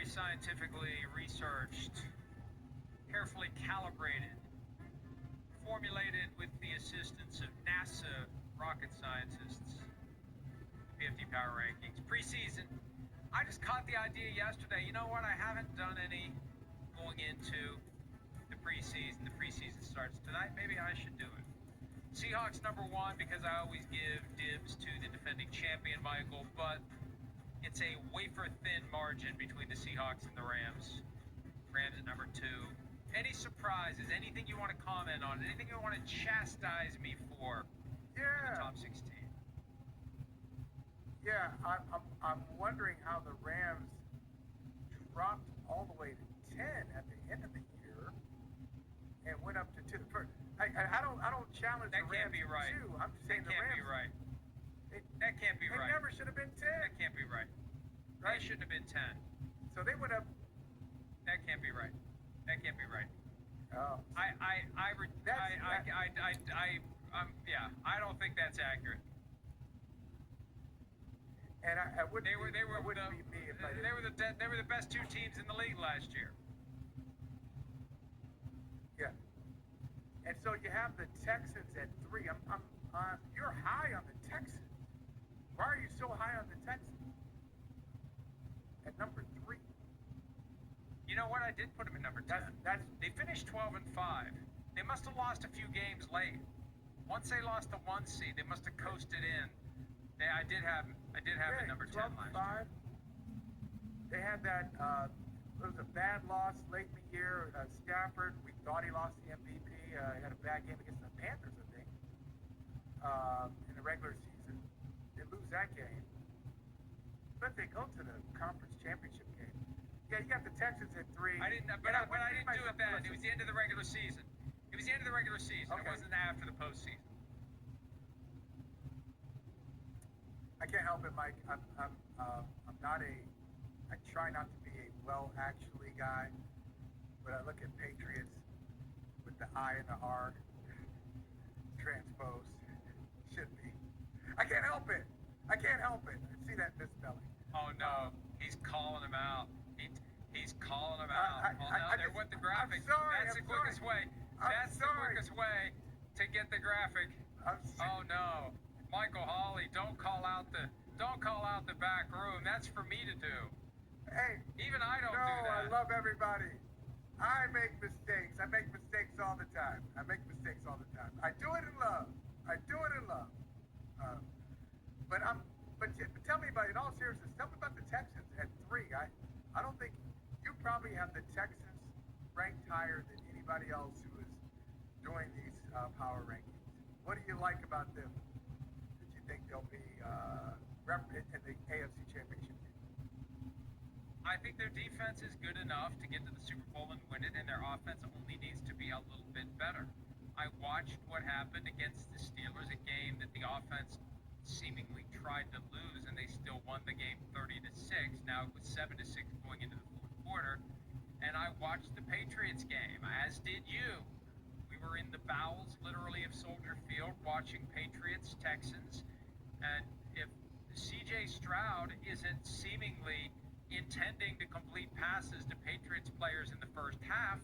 very scientifically researched, carefully calibrated, formulated with the assistance of NASA rocket scientists. PFT Power Rankings. Preseason. I just caught the idea yesterday. You know what? I haven't done any going into the preseason. The preseason starts tonight. Maybe I should do it. Seahawks number one because I always give dibs to the defending champion, Michael, but it's a wafer-thin margin between the Seahawks and the Rams. Rams at number two. Any surprises? Anything you want to comment on? Anything you want to chastise me for? Yeah. In the top 16. Yeah, I'm wondering how the Rams dropped all the way to 10 at the end of the year and went up to 2. I don't challenge that the Rams can't be right. 2. I'm just saying that the can't Rams. Be right. That can't be they right. They never should have been 10. That can't be right. Right? They shouldn't have been 10. So they went up. That can't be right. That can't be right. Oh. I don't think that's accurate. And I wouldn't. They were be me if I didn't. They were the best two teams in the league last year. Yeah. And so you have the Texans at 3. You're high on the Texans. Why are you so high on the Texans? At number 3. You know what? I did put them at number 10. They finished 12-5. They must have lost a few games late. Once they lost the 1 seed, they must have coasted in. I did have them number 10 last year. They had that. It was a bad loss late in the year. Stafford, we thought he lost the MVP. He had a bad game against the Panthers, I think, in the regular season. They lose that game, but they go to the conference championship game. Yeah, you got the Texans at 3. I didn't do it then. It was the end of the regular season. It was the end of the regular season. Okay. It wasn't after the postseason. I can't help it, Mike. I'm not a. I try not to be a well actually guy, but I look at Patriots with the I and the R transposed. Should be. I can't help it. I see that misspelling. Oh no, he's calling him out. He's calling him out. There went the graphic. I'm sorry. That's the quickest way. That's the quickest way to get the graphic. Oh no. Michael Hawley, don't call out the back room. That's for me to do. Hey, even I don't do that. I love everybody. I make mistakes. I make mistakes all the time. I do it in love. But tell me about it. In all seriousness, tell me about the Texans at 3. I don't think you probably have the Texans ranked higher than anybody else who is doing these power rankings. What do you like about them? You think they'll be in the AFC Championship game? I think their defense is good enough to get to the Super Bowl and win it, and their offense only needs to be a little bit better. I watched what happened against the Steelers, a game that the offense seemingly tried to lose, and they still won the game 30-6. Now it was 7-6 going into the fourth quarter, and I watched the Patriots game, as did you. We were in the bowels, literally, of Soldier Field watching Patriots-Texans, and if C.J. Stroud isn't seemingly intending to complete passes to Patriots players in the first half,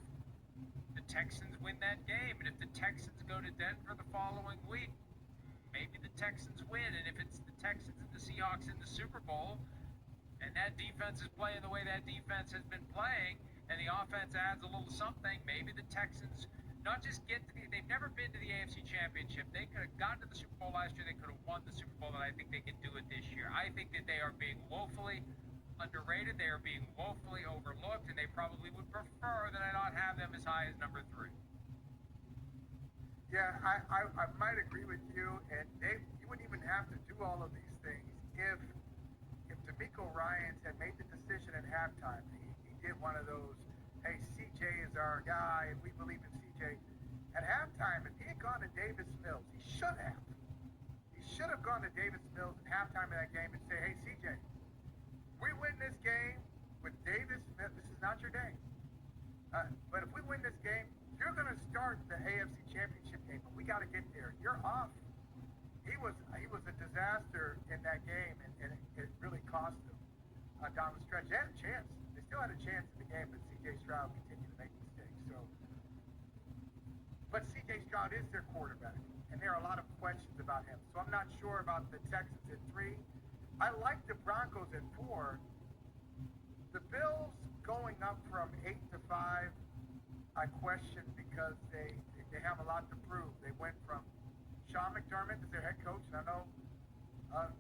the Texans win that game. And if the Texans go to Denver the following week, maybe the Texans win. And if it's the Texans and the Seahawks in the Super Bowl, and that defense is playing the way that defense has been playing, and the offense adds a little something, maybe the Texans not just they've never been to the AFC Championship. They could have gotten to the Super Bowl last year. They could have won the Super Bowl, and I think they can do it this year. I think that they are being woefully underrated. They are being woefully overlooked, and they probably would prefer that I not have them as high as number 3. Yeah, I might agree with you, and you wouldn't even have to do all of these things if D'Amico Ryans had made the decision at halftime. He did one of those, hey, CJ is our guy, and we believe in CJ. At halftime, if he had gone to Davis Mills, he should have. He should have gone to Davis Mills at halftime of that game and say, hey, CJ, we win this game with Davis Mills. This is not your day. But if we win this game, you're going to start the AFC Championship game, but we got to get there. You're off. He was a disaster in that game, and it really cost him. down the stretch. They had a chance. They still had a chance in the game, but C.J. Stroud continued to make mistakes. So, but C.J. Stroud is their quarterback, and there are a lot of questions about him. So I'm not sure about the Texans at 3. I like the Broncos at 4. The Bills going up from 8 to 5, I question because they have a lot to prove. They went from Sean McDermott as their head coach, and I know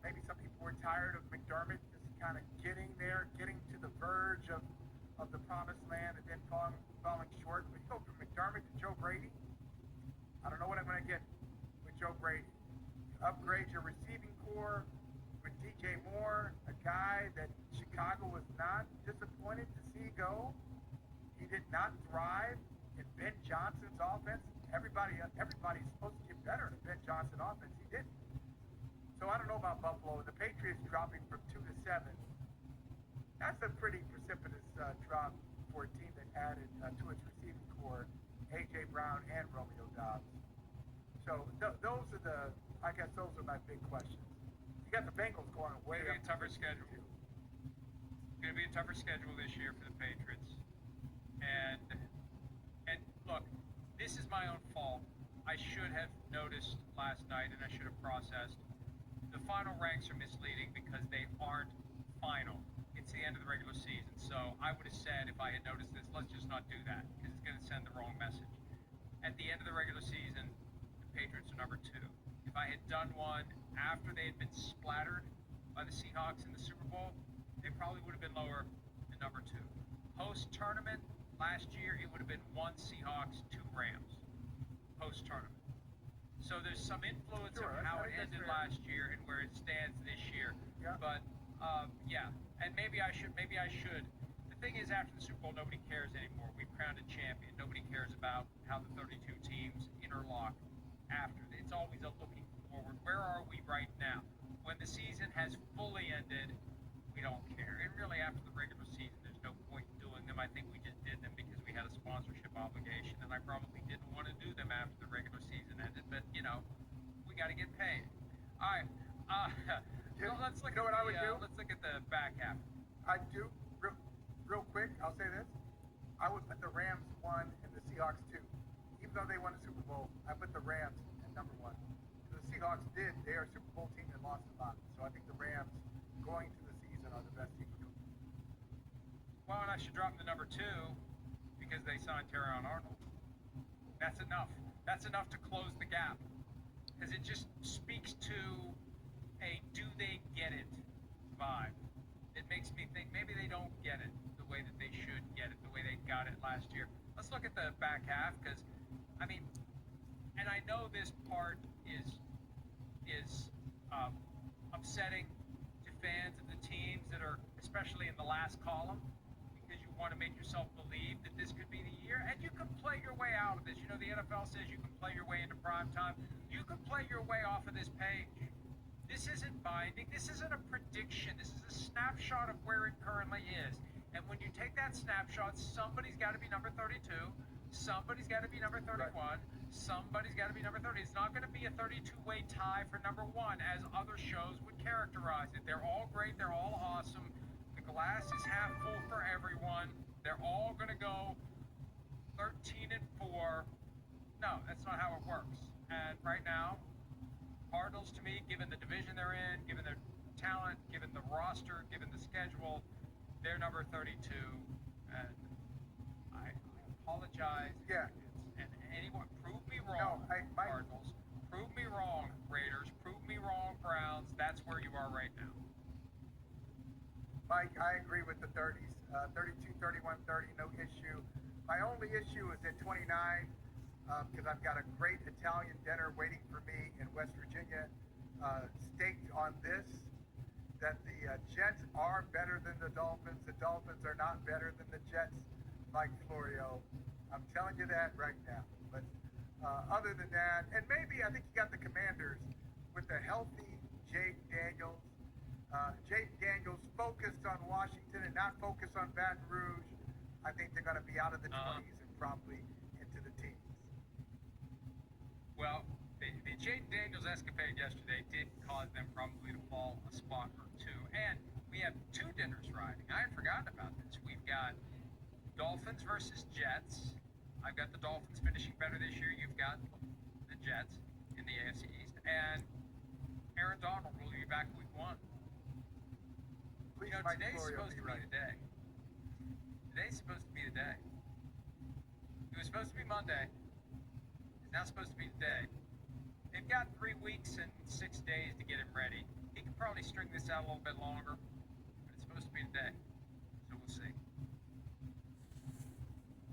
maybe some people were tired of McDermott just kind of getting there, getting to the verge of the promised land and then falling short. But you go from McDermott to Joe Brady, I don't know what I'm going to get with Joe Brady. Upgrade your receiving core with DJ Moore, a guy that Chicago was not disappointed to see go. He did not thrive in Ben Johnson's offense. Everybody's supposed to get better in a Ben Johnson offense. He didn't. So I don't know about Buffalo. The Patriots dropping from 2 to 7. That's a pretty precipitous drop for a team that added to its receiving core A.J. Brown and Romeo Doubs. So those are my big questions. You got the Bengals going way up. It's going to be a tougher schedule this year for the Patriots. And look, this is my own fault. I should have noticed last night, and I should have processed. The final ranks are misleading because they aren't final. It's the end of the regular season. So I would have said, if I had noticed this, let's just not do that because it's going to send the wrong message. At the end of the regular season, the Patriots are number 2. If I had done one after they had been splattered by the Seahawks in the Super Bowl, they probably would have been lower than number 2. Post-tournament, last year, it would have been 1 Seahawks, 2 Rams. Post-tournament. So there's some influence of how it ended last year and where it stands this year. Yeah. But, yeah. And maybe I should. The thing is, after the Super Bowl, nobody cares anymore. We've crowned a champion. Nobody cares about how the 32 teams interlock after. It's always a looking forward. Where are we right now? When the season has fully ended, we don't care. And really, after the regular season, there's no point in doing them. I think we just did them because we had a sponsorship obligation, and I probably didn't want to do them after the regular season ended. But, we got to get paid. All right. Let's look at the back half. I do. Real quick, I'll say this. I would put the Rams 1 and the Seahawks 2. Even though they won the Super Bowl, I put the Rams at number 1. The Seahawks did. They are a Super Bowl team that lost a lot. So I think the Rams going to the season are the best team. Well, and I should drop them to number 2 because they signed Terrion Arnold. That's enough. That's enough to close the gap. Because it just speaks to a do they get it vibe. It makes me think maybe they don't get it the way that they should get it, the way they got it last year. Let's look at the back half because, and I know this part is upsetting to fans of the teams that are especially in the last column because you want to make yourself believe that this could be the year and you can play your way out of this. The NFL says you can play your way into prime time. You can play your way off of this page. This isn't binding. This isn't a prediction. This is a snapshot of where it currently is. And when you take that snapshot, somebody's got to be number 32. Somebody's got to be number 31. Right. Somebody's got to be number 30. It's not going to be a 32-way tie for number 1, as other shows would characterize it. They're all great. They're all awesome. The glass is half full for everyone. They're all going to go 13 and 4. No, that's not how it works. And right now, Cardinals, to me, given the division they're in, given their talent, given the roster, given the schedule, they're number 32. And I apologize. Yeah. And anyone, prove me wrong, Cardinals. Prove me wrong, Raiders. Prove me wrong, Browns. That's where you are right now. Mike, I agree with the 30s. 32, 31, 30, no issue. My only issue is at 29. Because I've got a great Italian dinner waiting for me in West Virginia, staked on this, that the Jets are better than the Dolphins. The Dolphins are not better than the Jets, Mike Florio. I'm telling you that right now. But other than that, and maybe I think you got the Commanders with the healthy Jake Daniels. Jake Daniels focused on Washington and not focused on Baton Rouge. I think they're going to be out of the 20s and probably into the teens. Well, the Jaden Daniels escapade yesterday did cause them probably to fall a spot or 2. And we we have 2 dinners riding. I had forgotten about this. We've got Dolphins versus Jets. I've got the Dolphins finishing better this year. You've got the Jets in the AFC East. And Aaron Donald will be back week 1. Please, You know, Mike today's Florio, supposed to be right. the day. Today's supposed to be the day. It was supposed to be Monday. It's now supposed to be today. They've got 3 weeks and 6 days to get him ready. He could probably string this out a little bit longer, but it's supposed to be today. So we'll see.